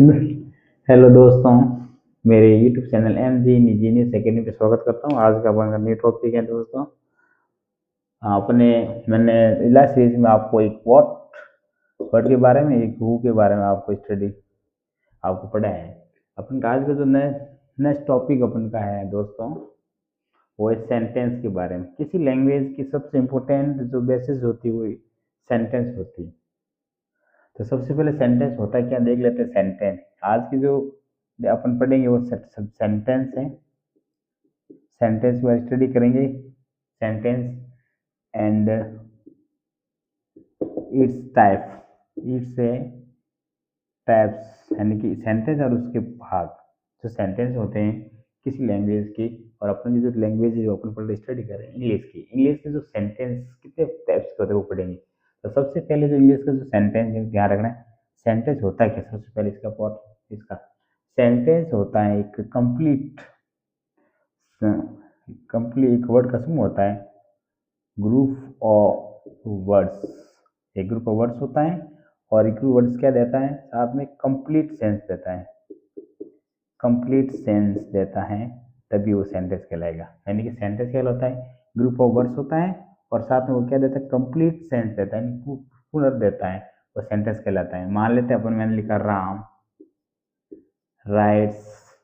Hello दोस्तों, मेरे YouTube channel M G engineers academy पे स्वागत करता हूँ। आज का अपना न्यू टॉपिक है दोस्तों। आपने मैंने लास्ट सीरीज में आपको एक वर्ड के बारे में, एक हु के बारे में आपको स्टडी आपको पढ़ा है। अपन का आज का जो नेक्स्ट टॉपिक अपन का है दोस्तों, वो है सेंटेंस के बारे में। किसी लैंग्वेज की सबसे इम्पोर्टेंट जो बेसिस होती है वो सेंटेंस होती है। तो सबसे पहले सेंटेंस होता है क्या, देख लेते हैं। सेंटेंस आज की जो अपन पढ़ेंगे वो सेंटेंस है। सेंटेंस पर स्टडी करेंगे। Sentence and it's type, it's a types, यानी कि सेंटेंस और उसके भाग। जो सेंटेंस होते हैं किसी लैंग्वेज के, और अपन की जो लैंग्वेज है जो अपन पढ़ स्टडी कर रहे हैं इंग्लिश की, इंग्लिश के जो सेंटेंस कितने टाइप्स के होते हैं वो पढ़ेंगे। तो सबसे पहले जो इंग्लिश का जो सेंटेंस है ध्यान रखना है। सेंटेंस होता है क्या, सबसे पहले इसका पॉट इसका सेंटेंस होता है एक कंप्लीट एक वर्ड का समूह होता है, ग्रुप ऑफ वर्ड्स। एक ग्रुप ऑफ वर्ड्स होता है और एक ग्रुप वर्ड्स क्या देता है, साथ में कंप्लीट सेंस देता है। कंप्लीट सेंस देता है तभी वो सेंटेंस कहलाएगा। यानी कि सेंटेंस क्या होता है, ग्रुप ऑफ वर्ड्स होता है और साथ में वो क्या देता है, कंप्लीट सेंस देता है, पूर्ण अर्थ देता है, वो सेंटेंस कहलाता है। मान लेते हैं अपन, मैंने लिखा राम राइट्स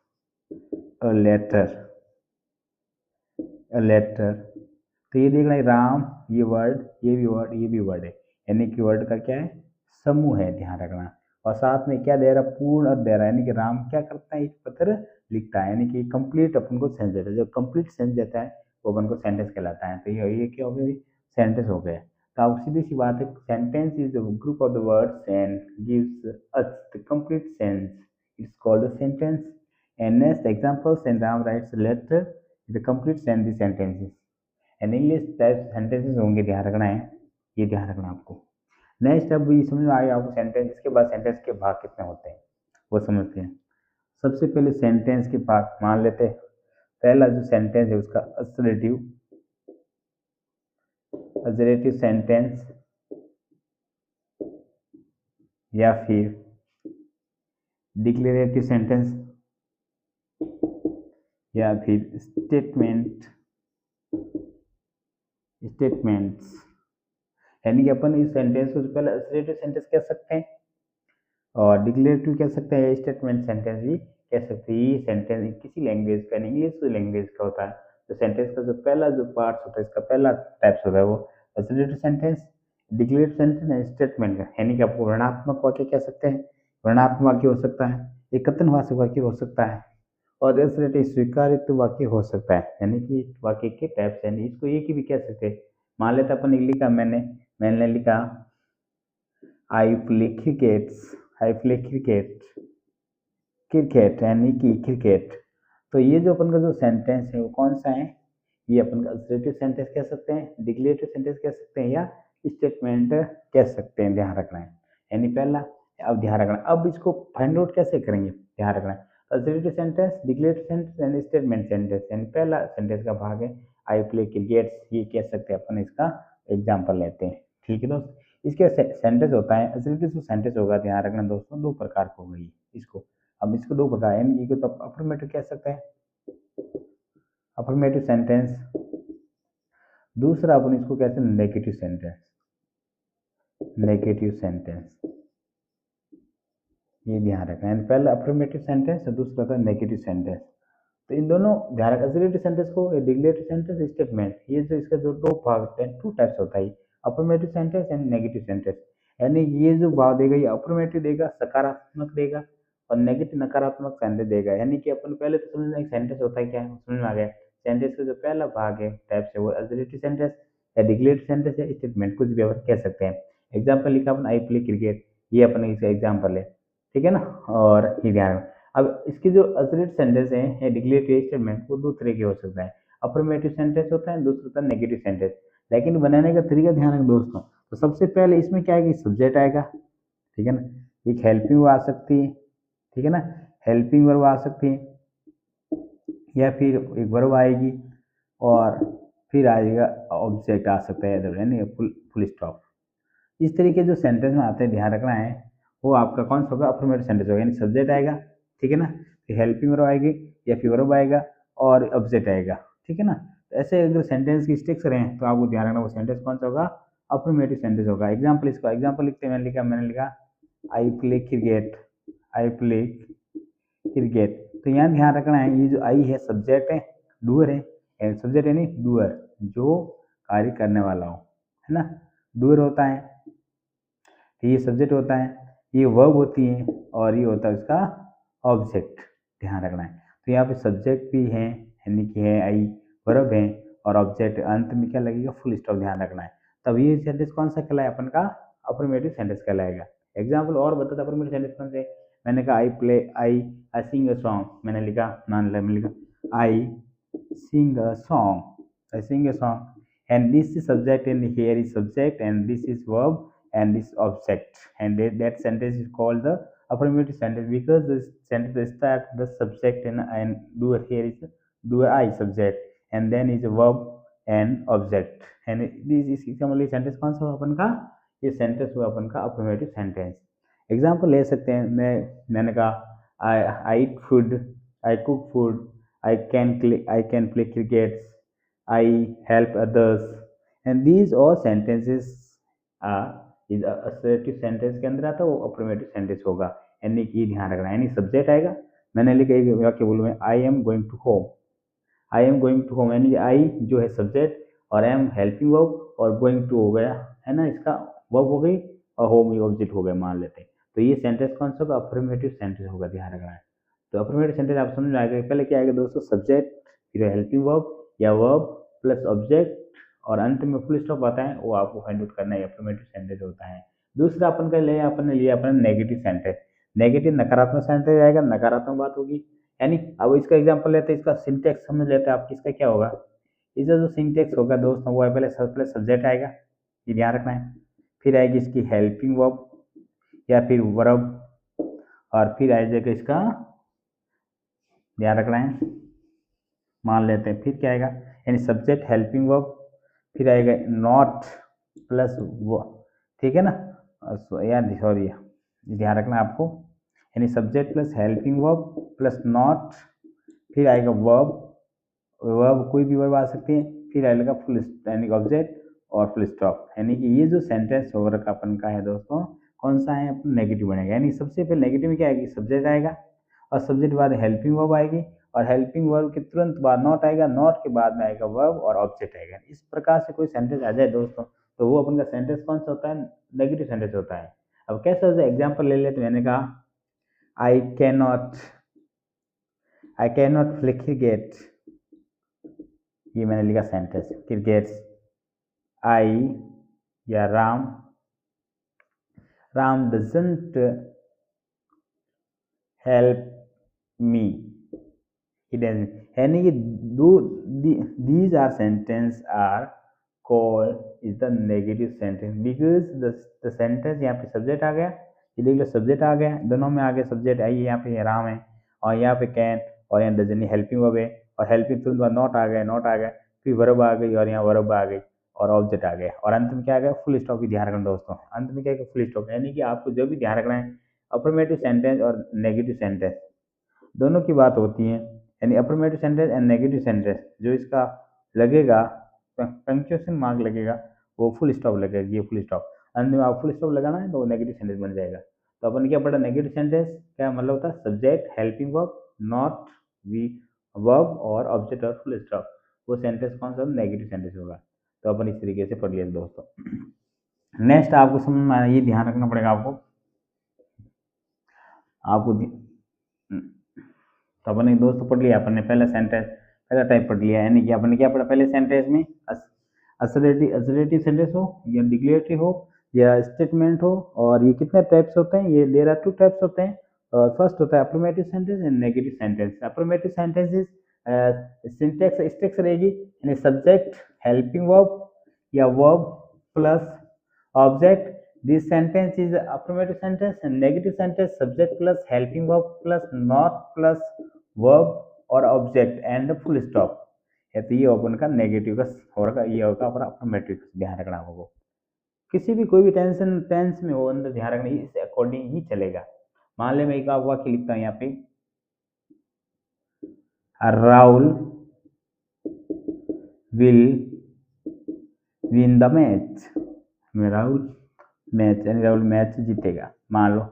अ लेटर। तो ये देखना है, राम ये वर्ड, ये भी वर्ड है, यानी कि वर्ड का क्या है, समूह है, ध्यान रखना। और साथ में क्या दे रहा है, पूर्ण अर्थ दे रहा है, यानी कि राम क्या करता है, एक पत्र लिखता है, यानी कि कंप्लीट अपन को सेंस देता है। जब कंप्लीट सेंस देता है वो अपन को सेंटेंस कहलाता है। तो ये क्या हो गया, सेंटेंस हो गया। तो अब सीधी सी बात है, sentence is the group of the words and gives us the complete sense, it's called the sentence. And next examples, and Ram writes a letter, the complete sense the sentences and English type sentences होंगे, ध्यान रखना है, ये ध्यान रखना आपको। Next अब ये समझ में आएगा आपको सेंटेंस, इसके बाद सेंटेंस के भाग कितने होते हैं वो समझते हैं। सबसे पहले सेंटेंस के भाग मान लेते हैं। पहला जो सेंटेंस है उसका असरेटिव सेंटेंस या फिर डिक्लेरेटिव सेंटेंस या फिर स्टेटमेंट्स। यानी कि अपन इस सेंटेंस को पहले असरेटिव सेंटेंस कह सकते हैं और डिक्लेरेटिव कह सकते हैं, स्टेटमेंट सेंटेंस भी कह सकते हैं। ये सेंटेंस किसी लैंग्वेज का, इंग्लिश लैंग्वेज का होता है। तो सेंटेंस का जो पहला जो पार्ट होता है, इसका पहला टाइप्स होता है वो associative sentence, declarative sentence and statement का। यानी कि आपको वर्णनात्मक वाक्य कह सकते हैं, वर्णनात्मक वाक्य हो सकता है, एक कथनवाचक वाक्य हो सकता है, और असोसिएटिव स्वीकार्य वाक्य हो सकता है। यानी कि वाक्य के टाइप्स हैं, इसको एक ही भी कह सकते हैं। मान लेते अपन लिखा, मैंने लिखा I play crickets, I play cricket, cricket यानी कि क्रिकेट। तो ये जो अपन का जो सेंटेंस है वो कौन सा है, ये अपन का असर्टिव सेंटेंस कह सकते हैं, डिक्लेरेटिव सेंटेंस कह सकते हैं, या स्टेटमेंट कह सकते हैं, ध्यान रखना है। यानी पहला, अब ध्यान रखना, अब इसको फाइंड आउट कैसे करेंगे, ध्यान रखना है। Assertive sentence, declarative sentence and statement sentence. यानी पहला सेंटेंस का भाग है आई प्ले क्रिकेट, ये कह सकते हैं अपन, इसका एग्जाम्पल लेते हैं। ठीक है दोस्त, इसके सेंटेंस होता है, असर्टिव सेंटेंस होगा, ध्यान रखना दोस्तों, दो प्रकार का होगा ये। इसको अब इसको दो प्रकार है, एक तो अफर्मेटिव कह सकते हैं, अफर्मेटिव सेंटेंस। दूसरा अपन इसको कहते हैं नेगेटिव सेंटेंस, नेगेटिव सेंटेंस, ये ध्यान रखना है। पहला अफर्मेटिव सेंटेंस और दूसरा था नेगेटिव सेंटेंस। तो इन दोनों ध्यान रखना, असर्टिव सेंटेंस को, डिक्लेरेटिव सेंटेंस, स्टेटमेंट, ये जो इसका जो दो भाग होते हैं, टू टाइप्स होता है, affirmative sentence and negative sentence. यानी ये जो भाव देगा, ये अफर्मेटिव देगा, सकारात्मक देगा, और नेगेटिव नकारात्मक सेंटेंस देगा। यानी कि अपन पहले तो समझना एक सेंटेंस होता है क्या है, समझ में आ गया। सेंटेंस का जो पहला भाग है टाइप से, वो असर्टिव सेंटेंस या डिक्लेरेटिव सेंटेंस या स्टेटमेंट, कुछ भी अपन कह सकते हैं। एग्जाम्पल लिखा अपन, आई प्ले क्रिकेट, ये अपन इसका एग्जाम्पल है, ठीक है ना। और ये ध्यान, अब इसके जो असर्टिव सेंटेंस है या डिक्लेरेटिव स्टेटमेंट, वो दो तरह के हो सकता है। अफर्मेटिव सेंटेंस होता है, दूसरा होता है नेगेटिव सेंटेंस। लेकिन बनाने का तरीका ध्यान रखें दोस्तों। तो सबसे पहले इसमें क्या है कि सब्जेक्ट आएगा, ठीक है ना, एक हेल्पिंग वर्ब आ सकती है, ठीक है ना, हेल्पिंग वर्ब आ सकती है, या फिर एक वर्ब आएगी और फिर आएगा ऑब्जेक्ट आ सकता है, यानी फुल स्टॉप। इस तरीके जो सेंटेंस में आते हैं, ध्यान रखना है, वो आपका कौन सा होगा, अफर्मेटिव सेंटेंस होगा, यानी सब्जेक्ट आएगा, ठीक है ना, फिर हेल्पिंग वर्ब आएगी या फिर वर्ब आएगा और ऑब्जेक्ट आएगा, ठीक है ना। तो ऐसे अगर सेंटेंस की स्ट्रक्चर हैं तो आपको ध्यान रखना वो सेंटेंस कौन सा होगा, अफर्मेटिव सेंटेंस होगा। एग्जाम्पल, इसका एग्जाम्पल लिखते हैं, मैंने लिखा I play cricket, I play cricket. तो यहाँ ध्यान रखना है, ये जो आई है सब्जेक्ट है, डूअर है, सब्जेक्ट यानी डूअर, जो कार्य करने वाला हो, है ना, डूअर होता है, तो ये सब्जेक्ट होता है, ये वर्ब होती है और ये होता है उसका ऑब्जेक्ट, ध्यान रखना है। तो यहाँ पे सब्जेक्ट भी है, यानी कि है आई, वर्ब है और ऑब्जेक्ट, अंत में क्या लगेगा, फुल स्टॉप, ध्यान रखना है। तब ये सेंटेंस कौन सा कहलाए, अपन का अफर्मेटिव सेंटेंस कहलाएगा। एग्जाम्पल और बता, अफर्मेटिव सेंटेंस कौन से, मैंने कहा I play, I sing a song, मैंने लिखा, मैंने लिखा I sing a song, I sing a song, and this is subject and here is subject and this is verb and this object, and that sentence is called the affirmative sentence because this sentence start the subject and doer, here is doer I subject and then is a verb and object, and this is इसका sentence कौन सा हुआ अपन का, ये sentence हुआ अपन का affirmative sentence. Example ले सकते हैं, मैंने कहा I eat food, I cook food, I can play cricket, I help others, and these all sentences are इस assertive sentence के अंदर आता है, वो affirmative sentence होगा, यानी कि ध्यान रखना है, यानी सब्जेक्ट आएगा, मैंने लिखा एक वाक्य बोलूँ मैं, I am going to home, I am going to home, यानी आई जो है सब्जेक्ट और आई एम हेल्पिंग वर्ब और गोइंग टू हो गया, है ना, इसका वर्ब हो गई और होम ये ऑब्जेक्ट हो गया, मान लेते हैं। तो ये सेंटेंस कौन सा होगा, अफर्मेटिव सेंटेंस होगा, ध्यान रखना है। तो अफर्मेटिव सेंटेंस आप समझ में आएगा, पहले क्या आएगा दोस्तों, सब्जेक्ट, फिर हेल्पिंग वर्ब या वर्ब प्लस ऑब्जेक्ट और अंत में फुल स्टॉप आता है, वो आपको फाइंड आउट करना है, अफर्मेटिव सेंटेंस होता है। दूसरा अपन का लिया अपने नेगेटिव सेंटेंस, नेगेटिव नकारात्मक सेंटेंस आएगा, नकारात्मक बात होगी, यानी अब इसका एग्जांपल लेते हैं, इसका सिंटेक्स समझ लेते हैं आप, इसका क्या होगा, इसका जो सिंटेक्स होगा दोस्तों वो है, पहले सब्जेक्ट आएगा, ये ध्यान रखना है, फिर आएगी इसकी हेल्पिंग वर्ब या फिर वर्ब और फिर आ जाएगा इसका, ध्यान रखना है, मान लेते हैं, फिर क्या आएगा, यानी सब्जेक्ट हेल्पिंग वर्ब, फिर आएगा नॉट प्लस वो, ठीक है ना, यार सॉरी ध्यान रखना आपको, यानी subject plus helping verb plus not, फिर आएगा वर्ब, वर्ब कोई भी वर्ब आ सकती है, फिर आएगा फुल यानी ऑब्जेक्ट और फुल स्टॉप, यानी कि ये जो सेंटेंस ओवर का अपन का है दोस्तों, कौन सा है, अपन नेगेटिव बनेगा, यानी सबसे पहले नेगेटिव में क्या आएगी, सब्जेक्ट आएगा और सब्जेक्ट के बाद हेल्पिंग वर्ब आएगी और हेल्पिंग वर्ब के तुरंत बाद नॉट आएगा, नॉट के बाद में आएगा वर्ब और ऑब्जेक्ट आएगा। इस प्रकार से कोई सेंटेंस आ जाए दोस्तों तो वो अपन का सेंटेंस कौन सा होता है, नेगेटिव सेंटेंस होता है। अब कैसे होता है, एग्जाम्पल ले लेते, मैंने कहा I can not play cricket, ये मैंने लिखा सेंटेंस, क्रिकेट, आई या राम डजंट हेल्प मी, यानी कि these are sentence are called is the negative sentence because the sentence यहाँ पे सब्जेक्ट आ गया, ये देख लो सब्जेक्ट आ गया, दोनों में आ गया सब्जेक्ट, आई यहाँ पे राम है और यहाँ पे कैन और यहाँ डजन हेल्पिंग वर्ब है और हेल्पिंग तुरंत बाद नॉट आ गया, फिर वर्ब आ गई और यहाँ वर्ब आ गई और ऑब्जेक्ट आ गया और अंत में क्या आ गया, फुल स्टॉप भी ध्यान रखना दोस्तों, अंत में क्या है, फुल स्टॉप, यानी कि आपको जो भी ध्यान रखना है, अफर्मेटिव सेंटेंस और नेगेटिव सेंटेंस दोनों की बात होती है, यानी affirmative sentence and negative sentence जो इसका लगेगा पंक्चुएशन मार्क लगेगा वो फुल स्टॉप लगेगा, ये फुल स्टॉप, अंत में आप फुल स्टॉप लगाना है तो वो नेगेटिव सेंटेंस बन जाएगा। तो अपन क्या पढ़ा, नेगेटिव सेंटेंस क्या मतलब होता है, subject helping verb not V verb और ऑब्जेक्ट और फुल स्टॉप, वो सेंटेंस कौन सा नेगेटिव सेंटेंस होगा। तो अपन इस तरीके से पढ़ लिया दोस्तों। नेक्स्ट आपको समझ में ये ध्यान रखना पड़ेगा आपको तो अपन एक दोस्त पढ़ लिया, अपन ने पहला सेंटेंस पहला टाइप पढ़ लिया, यानी कि अपन ने क्या पढ़ा, पहले सेंटेंस में असर्टिव सेंटेंस हो या डिक्लेरेटिव हो या स्टेटमेंट हो, और ये कितने टाइप्स होते हैं, ये देयर आर 2 टाइप्स होते हैं। और फर्स्ट होता है affirmative sentence and negative sentence. Affirmative sentence is syntax structure रहेगी, यानी सब्जेक्ट हेल्पिंग वर्ब या verb plus object, this sentence is affirmative sentence, and negative sentence subject plus helping verb plus not plus verb और object and full stop है। तो ये अपन का negative का होगा, ये होगा अपना अफर्मेटिव, ध्यान रखना होगा। किसी भी कोई भी टेंस में हो, अंदर ध्यान रखना इस अकॉर्डिंग ही चलेगा। मान ले मैं एक वाक्य लिखता हूँ यहाँ पे, Rahul will win the match, Rahul match जीतेगा, मान लो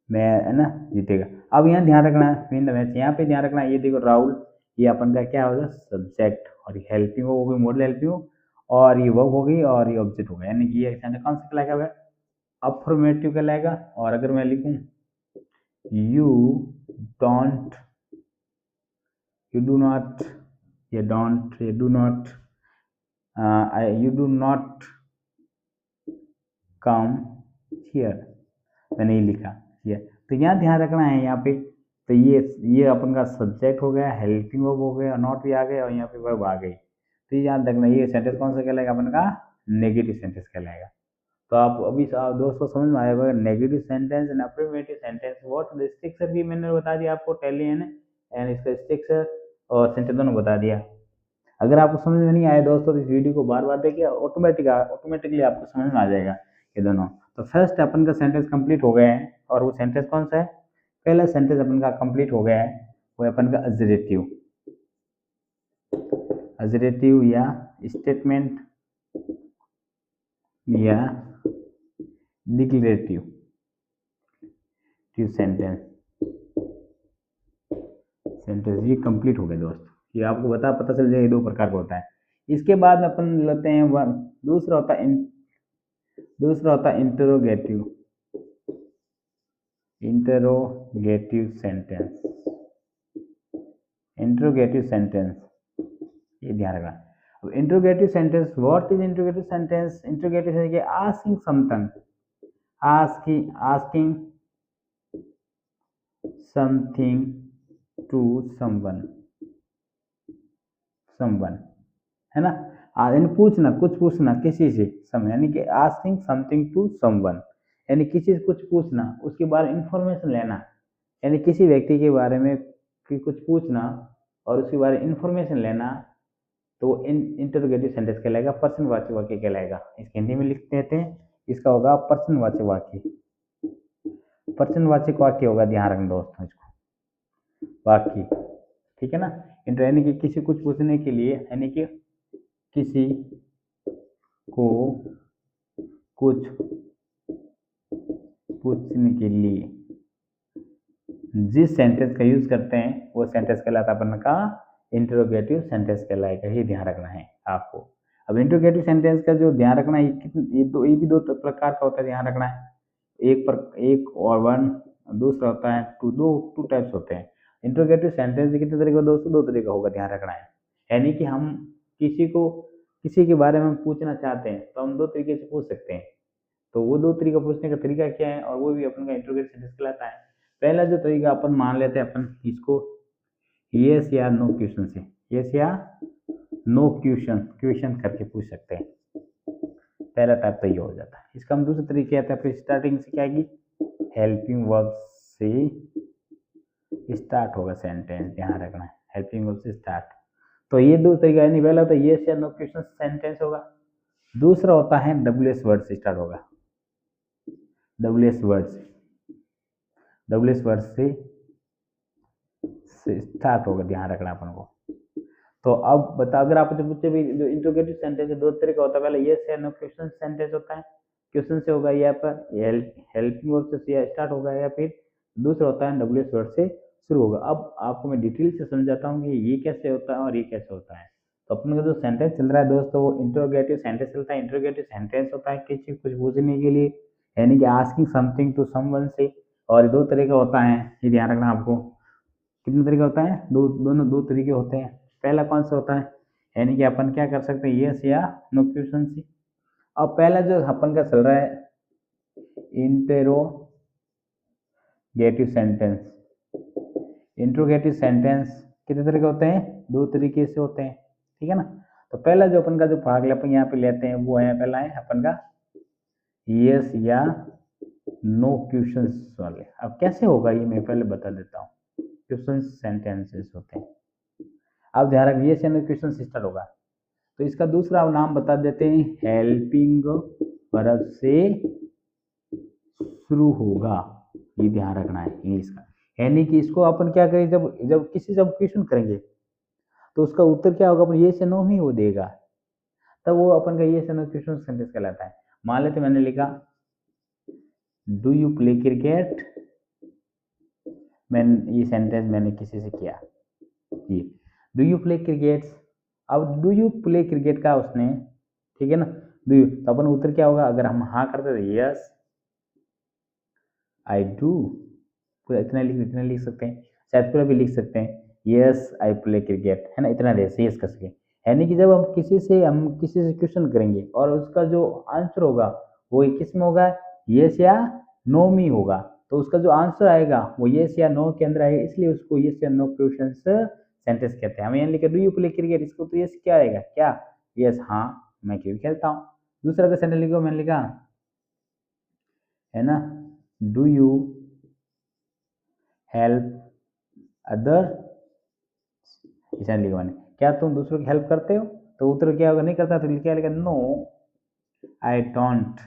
मैं है ना जीतेगा। अब यहाँ ध्यान रखना है विन द मैच, यहाँ पे ध्यान रखना है, ये देखो राहुल ये अपन का क्या होगा सब्जेक्ट, और ये हेल्पिंग हो गई मॉडल हेल्पिंग, और ये वर्ब हो गई, और ये ऑब्जेक्ट हो गया, यानी कि ये सेंटेंस कौन सा कहलाएगा, अफर्मेटिव कहलाएगा। और अगर मैं लिखूं you don't, you do not, ये डोंट, ये do not, you do not come here, मैंने ये लिखा ये, तो यहाँ ध्यान रखना है यहाँ पे, तो ये अपन का सब्जेक्ट हो गया, हेल्पिंग वर्ब हो गया, नॉट भी आ गए, और यहाँ पे वर्ब आ गई, तो ये याद रखना ये सेंटेंस कौन सा कहलाएगा अपन का नेगेटिव सेंटेंस कहलाएगा। तो आप अभी आप दोस्तों समझ में आएगा negative sentence and affirmative sentence, what the structure भी मैंने बता दिया आपको, टेली एंड इसका स्ट्रक्चर और सेंटेंस दोनों बता दिया। अगर आपको समझ में नहीं आया दोस्तों तो इस वीडियो को बार बार देखिए, ऑटोमेटिकली आपको समझ में आ जाएगा ये दोनों। तो फर्स्ट अपन का सेंटेंस कंप्लीट हो गया है, और वो सेंटेंस कौन सा है, पहला सेंटेंस अपन का कंप्लीट हो गया है, वो अपन का एडजेक्टिव, एडजेक्टिव या स्टेटमेंट या डिक्लेरेटिव सेंटेंस, ये कंप्लीट हो गया दोस्त, ये आपको पता चल जाएगा दो प्रकार का होता है। इसके बाद अपन लेते हैं दूसरा होता है इंटरोगेटिव सेंटेंस, ये ध्यान रखना। अब interrogative sentence, what is interrogative sentence, interrogative sentence asking something, asking something to someone है ना, यानी पूछना, कुछ पूछना किसी से, यानी कि आस्किंग समथिंग टू समवन, यानी किसी से कुछ पूछना, उसके बारे में इंफॉर्मेशन लेना, यानी किसी व्यक्ति के बारे में कुछ पूछना और उसके बारे में इंफॉर्मेशन लेना, तो इंटरोगेटिव सेंटेंस कहलाएगा, प्रश्नवाची वाक्य कहलाएगा। इसके हिंदी में लिख देते हैं, इसका होगा प्रश्नवाची वाक्य, प्रश्नवाचक वाक्य होगा, ध्यान रखना दोस्तों इसको, वाक्य, ठीक है ना। यानी कि किसी कुछ पूछने के लिए, यानी कि किसी को कुछ पूछने के लिए जिस सेंटेंस का यूज करते हैं वो सेंटेंस कहलाता है अपन का इंटरोगेटिव सेंटेंस कहलाएगा, ये ध्यान रखना है आपको। अब इंटरोगेटिव सेंटेंस का जो ध्यान रखना है, ये भी दो प्रकार का होता है, ध्यान रखना है, एक और वन, दूसरा होता है टू टाइप्स होते हैं। इंटरोगेटिव सेंटेंस कितने तरीके का दोस्तों, दो तरीके होगा, ध्यान रखना है। यानी कि हम किसी के बारे में पूछना चाहते हैं तो हम दो तरीके से पूछ सकते हैं, तो वो दो तरीका पूछने का तरीका क्या है, और वो भी अपन का इंटरोगेटिव सेंटेंस कहलाता है। पहला जो तरीका अपन मान लेते हैं अपन इसको यस या नो क्वेश्चन से, यस या नो क्वेश्चन करके पूछ सकते हैं, पहला टाइप तो ये हो जाता है। इसका हम दूसरे तरीके आता है, फिर स्टार्टिंग से क्या आएगी, हेल्पिंग वर्ब से स्टार्ट होगा सेंटेंस, ध्यान रखना है, हेल्पिंग वर्ब से स्टार्ट। तो ये दो तरीका, यानी पहला होता है यस या नो क्वेश्चन सेंटेंस होगा, दूसरा होता है डब्ल्यूएस वर्ड से स्टार्ट होगा, डब्ल्यूएस वर्ड से स्टार्ट होगा, ध्यान रखना अपन को। तो अब बता, अगर आप पूछे भी जो इंटरोगेटिव सेंटेंस दो तरीका होता है, पहले यस या नो क्वेश्चन सेंटेंस होता है, क्वेश्चन से होगा, या पर हेल्पिंग वर्ब से स्टार्ट होगा, या फिर दूसरा होता है डब्ल्यूएस वर्ड से शुरू होगा। अब आपको मैं डिटेल से समझाता हूँ कि ये कैसे होता है और ये कैसे होता है। तो अपन का जो सेंटेंस चल रहा है दोस्तों, वो इंटरोगेटिव सेंटेंस चलता है। इंटरोगेटिव सेंटेंस होता है किसी कुछ पूछने के लिए, यानी कि आस्किंग समथिंग टू समवन से, और दो तरीका होता है, ये ध्यान रखना आपको। कितने तरीके होता है, दो तरीके होते हैं। पहला कौन सा होता है, यानी कि अपन क्या कर सकते हैं, यस या नो क्वेश्चन से। अब पहला जो अपन का चल रहा है इंटरोगेटिव सेंटेंस, इंटरोगेटिव सेंटेंस कितने तरीके होते हैं, दो तरीके से होते हैं, ठीक है ना। तो पहला जो अपन का जो भाग अपन यहाँ पे लेते हैं वो है, पहला है अपन का यस या नो क्वेश्चंस वाले। अब कैसे होगा ये मैं पहले बता देता हूँ, क्वेश्चन सेंटेंसेस होते हैं। अब ध्यान रखिए, यस या नो क्वेश्चन से स्टार्ट होगा, तो इसका दूसरा नाम बता देते हैं, हेल्पिंग वर्ब से शुरू होगा, ये ध्यान रखना है इंग्लिश का। यानी कि इसको अपन क्या करें, जब जब किसी से क्वेश्चन करेंगे तो उसका उत्तर क्या होगा, अपन ये से नो ही वो देगा, तब वो अपन का ये से नो क्वेश्चन सेंटेंस कहलाता है। मान लेते मैंने लिखा डू यू प्ले क्रिकेट, मैंने ये सेंटेंस मैंने किसी से किया, ये डू यू प्ले क्रिकेट। अब डू यू प्ले क्रिकेट का उसने, ठीक है ना, डू यू, तो अपन उत्तर क्या होगा, अगर हम हाँ करते तो यस आई डू, पूरा इतना लिख सकते हैं, शायद पूरा भी लिख सकते हैं, यस आई प्ले क्रिकेट, है ना, इतना देर से यस कर सके। यानी कि जब हम किसी से क्वेश्चन करेंगे और उसका जो आंसर होगा वो किस में होगा, यस या नो में होगा, तो उसका जो आंसर आएगा वो यस या नो के अंदर आएगा, इसलिए उसको यस या नो क्वेश्चन सेंटेंस कहते हैं। हमें यहाँ लिखा डू यू प्ले क्रिकेट, इसको तो यस क्या आएगा, क्या, यस हाँ मैं क्रिकेट खेलता हूँ। दूसरा का सेंटेंस लिखो, मैंने लिखा है ना, डू यू हेल्प अदर, ऐसा लिखा मैंने, क्या तुम दूसरों की हेल्प करते हो, तो उत्तर क्या होगा, नहीं करता, तो क्या लिखा, no I don't,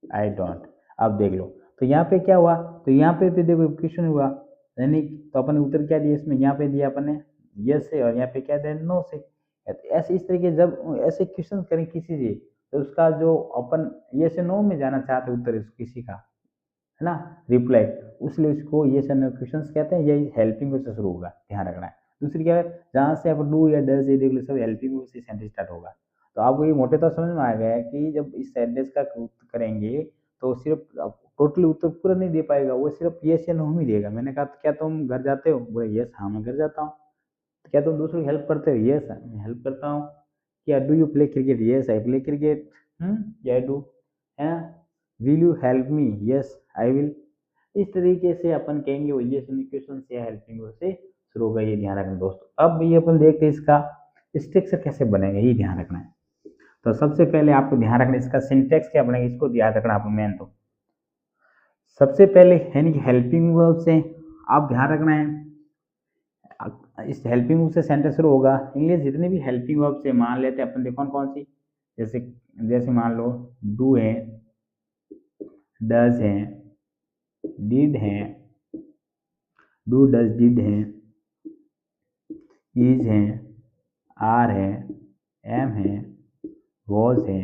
I don't. अब देख लो, तो यहाँ पे क्या हुआ, तो यहाँ पे भी देखो क्वेश्चन हुआ, यानी तो अपन उत्तर क्या दिया इसमें, यहाँ पे दिया अपन ने यस से, और यहाँ पे क्या दिया, नो से। ऐसे इस तरीके जब ऐसे क्वेश्चन करें किसी से, तो उसका जो अपन यस से नो में जाना चाहते उत्तर किसी का, है ना, रिप्लाई, इसलिए उसको ये नो क्वेश्चन कहते हैं, यही हेल्पिंग से शुरू होगा, ध्यान रखना है। दूसरी क्या है, जहाँ से आप डू या डज ये देख लो, सब हेल्पिंग से सेंटेंस स्टार्ट होगा। तो आपको ये मोटे तौर समझ में आ गया है कि जब इस सेंटेंस का करेंगे तो सिर्फ टोटली उत्तर पूरा नहीं दे पाएगा, वो सिर्फ यस या नो ही देगा। मैंने कहा क्या तुम घर जाते हो, बोले यस हाँ मैं घर जाता हूँ। क्या तुम दूसरों की हेल्प करते हो, यस मैं हेल्प करता हूँ। क्या do you play cricket, yes I play cricket, या डू, है ना। Will you help me, yes I will. इस तरीके से अपन कहेंगे वो ये क्वेश्चन से हेल्पिंग से शुरू होगा, ये ध्यान रखना दोस्तों। अब ये अपन देखते हैं इसका स्ट्रक्चर कैसे बनेगा, ये ध्यान रखना है। तो सबसे पहले आपको ध्यान रखना इसका सिंटेक्स क्या बनेगा, इसको ध्यान रखना आपको मेन। तो सबसे पहले यानी कि हेल्पिंग वर्ब से आप ध्यान रखना है, इस हेल्पिंग वर्ब से सेंटेंस शुरू होगा। इंग्लिश जितने भी हेल्पिंग वर्ब से मान लेते हैं अपन, देखो कौन कौन सी, जैसे जैसे मान लो डू है, डज है, डिड है, डू डज डिड है, इज है, आर है, एम है, वॉज है,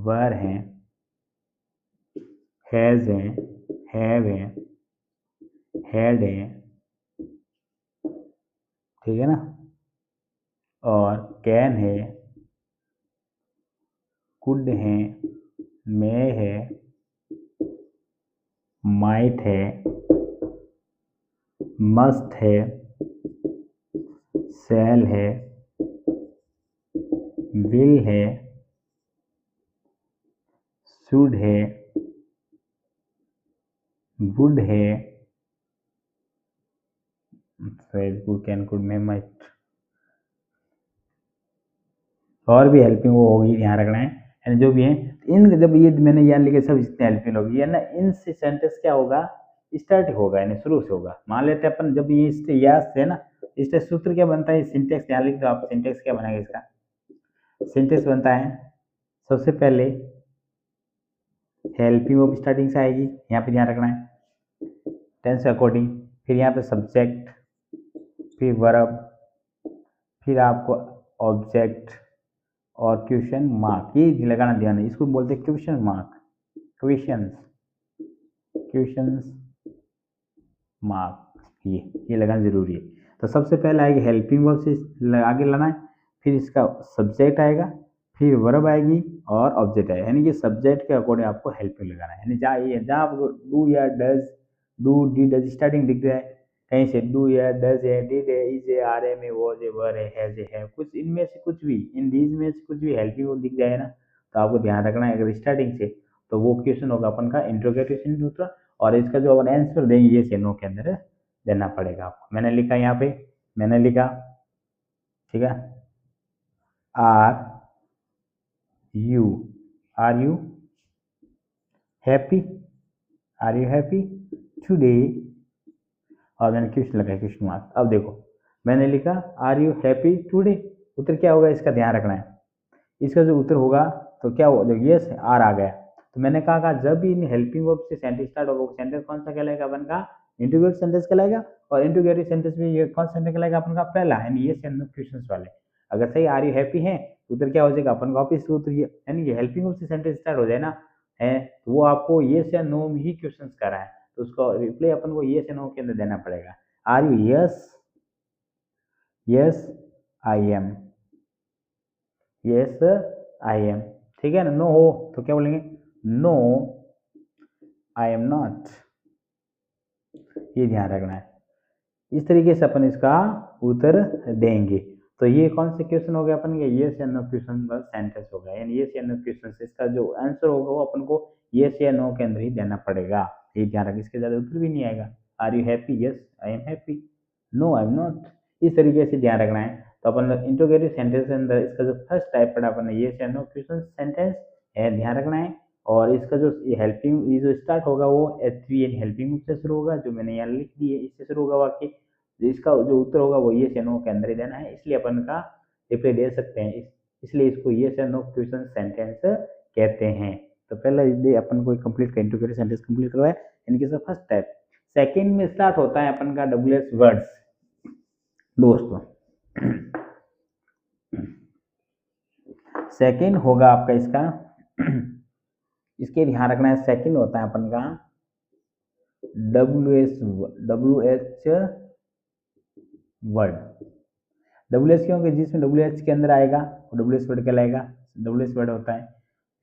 वर है, हैज है, हैव है, हैड है, ठीक है ना, और कैन है, कुड है, मे है, माइट है, मस्ट है, शैल है, विल है, शुड है, वुड है, good, can, could, may, might, और भी हेल्पिंग वो होगी, ध्यान रखना है। यानी जो भी है इन, जब ये मैंने यहाँ लिखे सब जितने हेल्पिंग होगी है ना, इनसे सेंटेंस क्या होगा, स्टार्ट होगा, यानी शुरू से होगा। मान लेते हैं अपन जब ये यस है ना, इसका सूत्र क्या बनता है, सिंटेक्स यहाँ लिख दो आप, सिंटेक्स क्या बनेगा इसका, सिंटेक्स बनता है सबसे पहले हेल्पिंग वर्ब स्टार्टिंग से आएगी, यहाँ पे ध्यान रखना है टेंस अकॉर्डिंग, फिर यहाँ पे सब्जेक्ट, फिर वर्ब, फिर आपको ऑब्जेक्ट और क्वेश्चन मार्क, ये लगाना ध्यान है, इसको बोलते हैं question mark, questions, questions mark, ये लगाना जरूरी है। तो सबसे पहले आएगी हेल्पिंग वर्ब से आगे लाना है, फिर इसका सब्जेक्ट आएगा, फिर वर्ब आएगी और ऑब्जेक्ट आएगा, यानी कि सब्जेक्ट के अकॉर्डिंग आपको हेल्पिंग लगाना है। यानी जहाँ आपको डू या does, do D does starting दिख जाए कहीं से, डू या डज है, डिड है, इज है, आर है, में, वॉज है, वर है, हैज है, कुछ इनमें से कुछ भी, इन दीज में से कुछ भी हेल्पिंग वर्ब दिख जाए ना, तो आपको ध्यान रखना है अगर स्टार्टिंग से, तो वो क्वेश्चन होगा अपन का इंट्रोगेटिव दूसरा, और इसका जो अपन आंसर देंगे ये से नो के अंदर देना पड़ेगा आपको। मैंने लिखा यहाँ पे, मैंने लिखा, ठीक है, are you, are you happy, are you happy today, और मैंने क्वेश्चन लगाया क्वेश्चन मार्क। अब देखो मैंने लिखा आर यू हैप्पी टुडे, उत्तर क्या होगा इसका ध्यान रखना है। इसका जो उत्तर होगा तो क्या हो, जब यस आर आ गया तो मैंने कहा जब भी इन हेल्पिंग वर्ब से सेंटेंस स्टार्ट होगा वो सेंटेंस कौन सा कहलाएगा अपन का इंटीग्रेटेड सेंटेंस कहलाएगा। और इंटीग्रेटेड सेंटेंस में ये कौन सा सेंटेंस कहलाएगा अपन का पहला, यानी ये सेंटेंस क्वेश्चंस वाले। अगर सही आर यू हैप्पी है तो उधर क्या हो जाएगा अपन का वापिस उत्तर, यानी ये हेल्पिंग वर्ब से सेंटेंस स्टार्ट हो जाए ना है तो वो आपको यस या नो में ही क्वेश्चंस कर रहा है तो उसको रिप्लाई अपन को यस या नो के अंदर देना पड़ेगा। Are you yes, yes I am, yes I am, ठीक है ना। नो हो तो क्या बोलेंगे नो आई एम नॉट, ये ध्यान रखना है। इस तरीके से अपन इसका उत्तर देंगे। तो ये कौन से क्वेश्चन हो गया अपन के यस या नो क्वेश्चन बस सेंटेंस हो गया, यानी यस या नो क्वेश्चन से इसका जो आंसर होगा वो अपन को यस या नो के अंदर ही देना पड़ेगा। ये ध्यान रखें, इसके ज्यादा उत्तर भी नहीं आएगा। Are you happy, yes I am happy, no I am not, इस तरीके से ध्यान रखना है। तो अपन इंट्रोगेटिव सेंटेंस के अंदर इसका जो फर्स्ट टाइप पढ़ा अपन ने यस या नो क्वेश्चन सेंटेंस है, ध्यान रखना है। और इसका जो हेल्पिंग ये जो स्टार्ट होगा वो एच3 यानी हेल्पिंग से शुरू होगा, जो मैंने यहाँ लिख दी है इससे शुरू होगा वाक्य। इसका जो उत्तर होगा वो यस या नो के अंदर ही देना है, इसलिए अपन का रिप्लाई दे सकते हैं इसलिए इसको यस या नो क्वेश्चन सेंटेंस कहते हैं। तो पहले अपन को कंप्लीट इंट्रोगेटिव सेंटेंस कंप्लीट करवाया, यानी कि फर्स्ट टाइप। सेकंड में स्टार्ट होता है अपन का डब्ल्यूएस वर्ड्स दोस्तों। सेकंड होगा आपका इसका इसके ध्यान रखना है, सेकंड होता है अपन का डब्ल्यूएच वर्ड। डब्ल्यूएच क्योंकि जिसमें डब्ल्यूएच के अंदर आएगा वो डब्ल्यूएच वर्ड कहलाएगा, डब्ल्यूएच वर्ड होता है।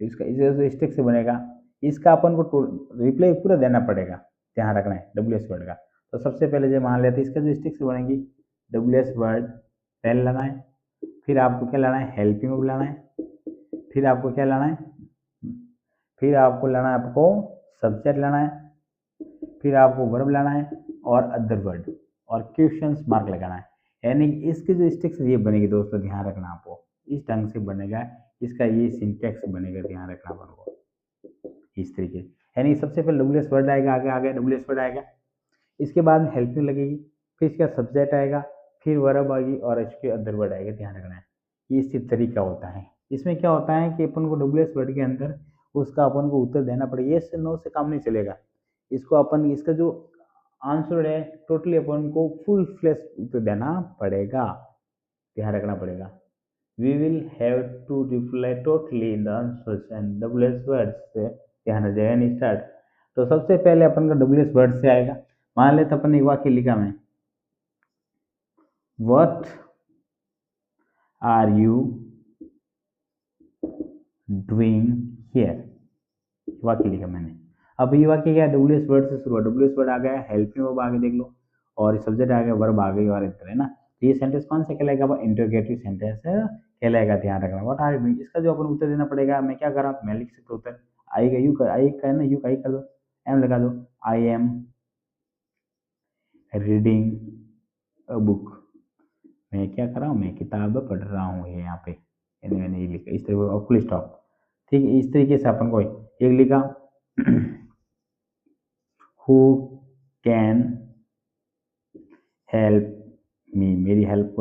इसका इस स्टिक से बनेगा, इसका अपन को रिप्लाई पूरा देना पड़ेगा, ध्यान रखना है डब्ल्यूएच वर्ड का। तो सबसे पहले जो मान लेते हैं इसका जो स्टिक से बनेगी डब्ल्यूएच वर्ड पहले लाना है, फिर आपको क्या लाना है हेल्पिंग वर्ब लाना है, फिर आपको क्या लाना है, फिर आपको लाना है आपको सब्जेक्ट लाना है, फिर आपको वर्ब लाना है और अदर वर्ड और क्वेश्चंस मार्क लगाना है। यानी इसके जो स्टिक्स ये बनेगी दोस्तों, ध्यान रखना आपको इस ढंग से बनेगा, इसका ये सिंटैक्स बनेगा, ध्यान रखना आपको इस तरीके। यानी सबसे पहले डब्ल्यूएस वर्ड आएगा, आगे आगे डब्ल्यूएस वर्ड आएगा, इसके बाद में हेल्पिंग लगेगी, फिर इसका सब्जेक्ट आएगा, फिर वर्ब आएगी और इसके अदर वर्ड आएगा, ध्यान रखना है। ये इसी तरीका होता है। इसमें क्या होता है कि अपन को डब्ल्यूएस वर्ड के अंदर उसका अपन को उत्तर देना पड़ेगा, यस नो से काम नहीं चलेगा। इसको अपन इसका जो आंसर है टोटली अपन को फुल फ्लेश उत्तर देना पड़ेगा, ध्यान रखना पड़ेगा। We will have to reply totally in the answers and W S words से ध्यान रख जाएगा। स्टार्ट। तो सबसे पहले अपन का डब्ल्यूएस वर्ड से आएगा। मान लेते अपन एक वाक्य लिखा मैं, what are you doing here, वाक्य लिखा मैंने। अब ये वाक्य क्या है डब्ल्यूएस वर्ड से शुरू है, डब्ल्यूएस वर्ड आ गया, हेल्पिंग वर्ब आगे देख लो और सब्जेक्ट आ गया, वर्ब आ गई और इधर है ना। तो ये सेंटेंस कौन सा कहलाएगा, इंटरोगेटिव सेंटेंस कहलाएगा, ध्यान रखना। व्हाट आर यू, इसका जो अपन उत्तर देना पड़ेगा, मैं क्या कर रहा हूँ मैं लिख सकता हूँ उत्तर, आई का यू कर, आई का है ना यू का आई कर दो, एम लगा दो, I am reading a book, मैं क्या कर रहा हूँ मैं किताब पढ़ रहा हूँ, ये यहाँ पे मैंने ये लिखा इस तरीके फुल स्टॉप, ठीक है। इस तरीके से अपन को एक लिखा हु कैन हेल्प मी, मेरी हेल्प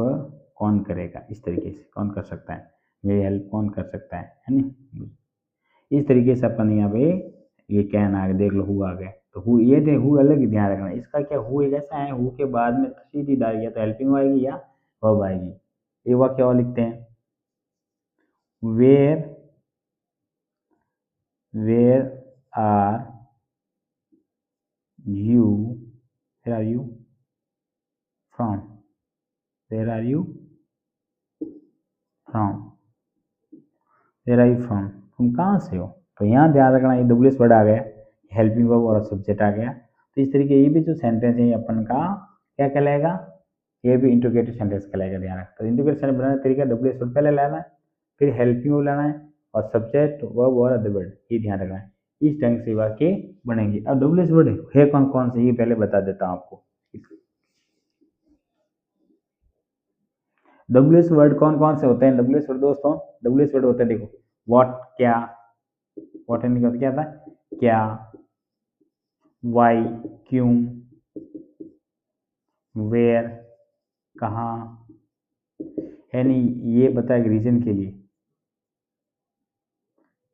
कौन करेगा, इस तरीके से कौन कर सकता है, मेरी हेल्प कौन कर सकता है नहीं। इस तरीके से अपन यहाँ पे ये कैन आ गया, देख लो हु आ गया, तो हु ये थे हु अलग ही ध्यान रखना। इसका क्या हु एक ऐसा है, हु के बाद में सीधी डाल गया तो हेल्पिंग आएगी या वर्ब आएगी। ये वाक्य और लिखते हैं, where are you, where are you from, where are you from, where are you from, तुम कहाँ से हो। तो यहाँ ध्यान रखना ये डब्ल्यूएस वर्ड आ गया, हेल्पिंग वर्ब और सब्जेक्ट आ गया। तो इस तरीके ये भी जो सेंटेंस है अपन का क्या कहलाएगा, ये भी इंट्रोगेटिव सेंटेंस कहलाएगा, ध्यान रखना। तो इंट्रोगेटिव सेंटेंस बनाने का तरीका डब्ल्यूएस वर्ड पहले लाना है, फिर हेल्पिंग वर्ब लाना है और सब्जेक्ट वर्ब और अदर वर्ड, ये ध्यान रखना है। इस ढंग से वाक्य बनेंगे। अब डब्ल्यूएस वर्ड है कौन कौन से ये पहले बता देता हूँ आपको। डब्ल्यूएस वर्ड कौन कौन से होते हैं डब्ल्यूएस वर्ड दोस्तों, डब्ल्यूएस वर्ड होते हैं देखो, व्हाट क्या, व्हाट एंड क्या था क्या, वाई क्यों, वेयर कहाँ, यानी ये बताएगा रीजन के लिए,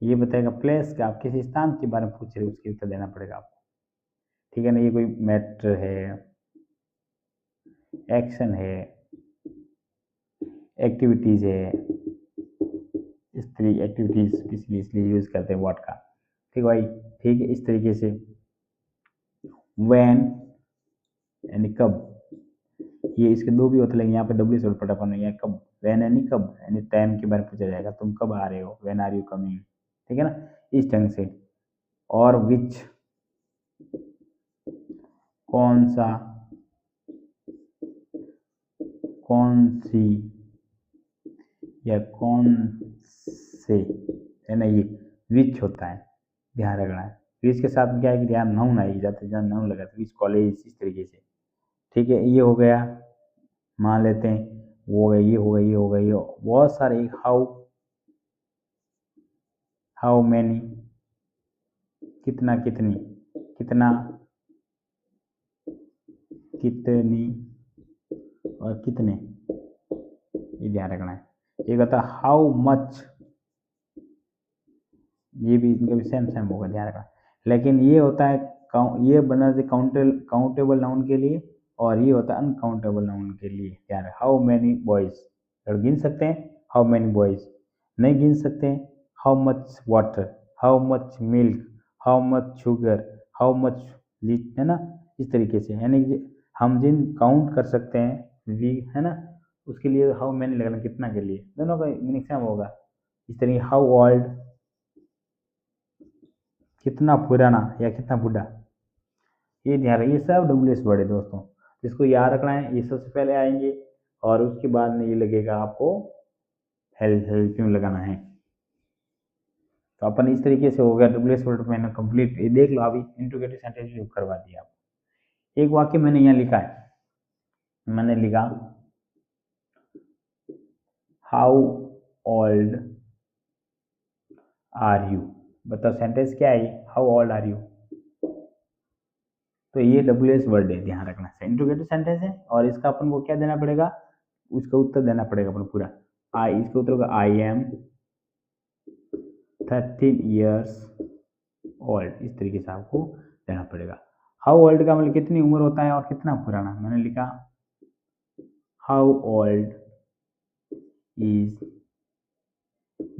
ये बताएगा प्लेस का, आप किसी स्थान के बारे में पूछ रहे हो उसके उत्तर देना पड़ेगा आपको, ठीक है ना। ये कोई मैटर है, एक्शन है, एक्टिविटीज है, स्त्री एक्टिविटीज इसलिए इसलिए यूज करते हैं व्हाट का, ठीक है भाई। ठीक है, इस तरीके से व्हेन यानी कब, ये इसके दो भी होते, लेकिन यहाँ पे डब्ल्यू से पटा पाना है कब, व्हेन यानी कब, यानी टाइम के बारे में पूछा जाएगा, तुम कब आ रहे हो, व्हेन आर यू कमिंग, ठीक है ना, इस ढंग से। और विच, कौन सा, कौन सी या कौन से, है ना, ये विच होता है, ध्यान रखना है। विच के साथ क्या है कि ध्यान नाउन आएगी, जाते जहाँ नाउन लगा विच कॉलेज, इस तरीके से, ठीक है। ये हो गया, मान लेते हैं वो हो गया, ये हो गया, ये हो गया, ये बहुत सारे, हाउ, हाउ मैनी, कितना, कितनी, कितना, कितनी और कितने, ये ध्यान रखना है। एक होता है हाउ मच, ये भी इनका भी सेम सेम होगा, ध्यान रखना। लेकिन ये होता है ये बना से काउंटेबल नाउन के लिए, और ये होता है अनकाउंटेबल नाउन के लिए, ध्यान रखना। हाउ मैनी बॉयज, अगर गिन सकते हैं हाउ मैनी बॉयज, नहीं गिन सकते हैं how much water, how much milk, how much sugar, how much leech, है ना, इस तरीके से। यानी कि हम जिन काउंट कर सकते हैं वी, है ना, उसके लिए हाउ मैनी लगाना, कितना के लिए, दोनों का मीनिंग सेम होगा। इस तरीके हाउ ओल्ड, कितना पुराना या कितना बुढ़ा, ये ध्यान रखिए, सब डब्ल्यू वर्ड है दोस्तों, इसको याद रखना है, ये सबसे पहले आएंगे और उसके बाद में ये लगेगा आपको हेल्पिंग लगाना है। तो अपन इस तरीके से हो गया डब्ल्यू वर्ड मैंने कंप्लीट, ये देख लो अभी इंट्रोगेटिव सेंटेंस भी करवा दिया आपको। एक वाक्य मैंने यहाँ लिखा है, मैंने लिखा हाउ ओल्ड आर यू, बताओ सेंटेंस क्या है, हाउ ओल्ड आर यू, तो ये डब्ल्यू वर्ड है, ध्यान रखना, इंट्रोगेटिव सेंटेंस है, और इसका अपन को क्या देना पड़ेगा, उसका उत्तर देना पड़ेगा अपन पूरा। आई, इसका उत्तर होगा आई एम 13 years ओल्ड, इस तरीके से आपको देना पड़ेगा। हाउ ओल्ड का मतलब कितनी उम्र होता है और कितना पुराना, मैंने लिखा how old is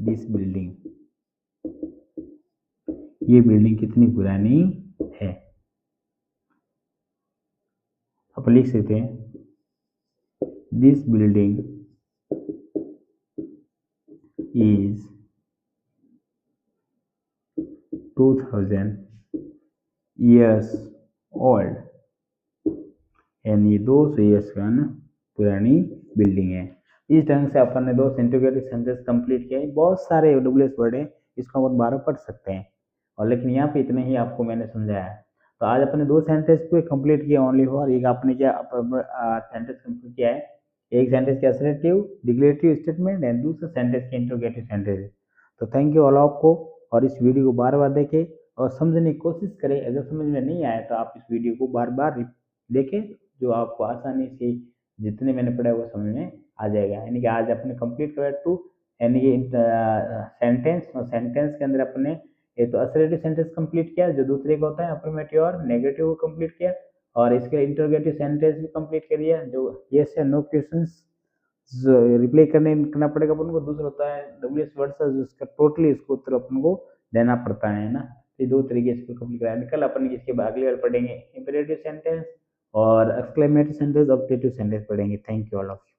this building, ये बिल्डिंग कितनी पुरानी है। आप लिख सकते हैं this building is 2000 years old, यानी 200 ईयर्स का ना पुरानी बिल्डिंग है। इस ढंग से अपन ने दो इंट्रोगेटिव सेंटेंस कंप्लीट किया है। बहुत सारे डब्ल्यू वर्ड है, इसको अपन 12 पढ़ सकते हैं, और लेकिन यहाँ पे इतने ही आपको मैंने समझाया है। तो आज अपने दो सेंटेंस को कंप्लीट किया ओनली फॉर, एक आपने क्या सेंटेंस कंप्लीट किया है, एक सेंटेंस के असर्टिव डिक्लेरेटिव स्टेटमेंट एंड दूसरा सेंटेंस के इंट्रोगेटिव सेंटेंस। तो थैंक यू ऑल आपको, और इस वीडियो को बार बार देखें और समझने की कोशिश करें। अगर समझ में नहीं आया तो आप इस वीडियो को बार बार देखें, जो आपको आसानी से जितने मैंने पढ़ा है वो समझ में आ जाएगा। यानी कि आज अपने कंप्लीट कर टू, यानी कि सेंटेंस, और सेंटेंस के अंदर अपने ये तो असर्टिव सेंटेंस कंप्लीट किया, जो दूसरे का होता है अफर्मेटिव और नेगेटिव को कंप्लीट किया, और इसके इंटरोगेटिव सेंटेंस भी कंप्लीट कर दिया, जो यस या नो क्वेश्चंस रिप्लाई करना पड़ेगा अपन को। दूसरा होता है डब्ल्यू वर्ड, जिसका टोटली इसको उत्तर अपन को देना पड़ता है ना। ये दो तरीके से कंप्लीट कराया। कल अपन इसके बाद अगली बार पढ़ेंगे इंपेरेटिव सेंटेंस और एक्सक्लेमेटरी सेंटेंस, ऑब्जेक्टिव सेंटेंस पढ़ेंगे। Thank you all of you.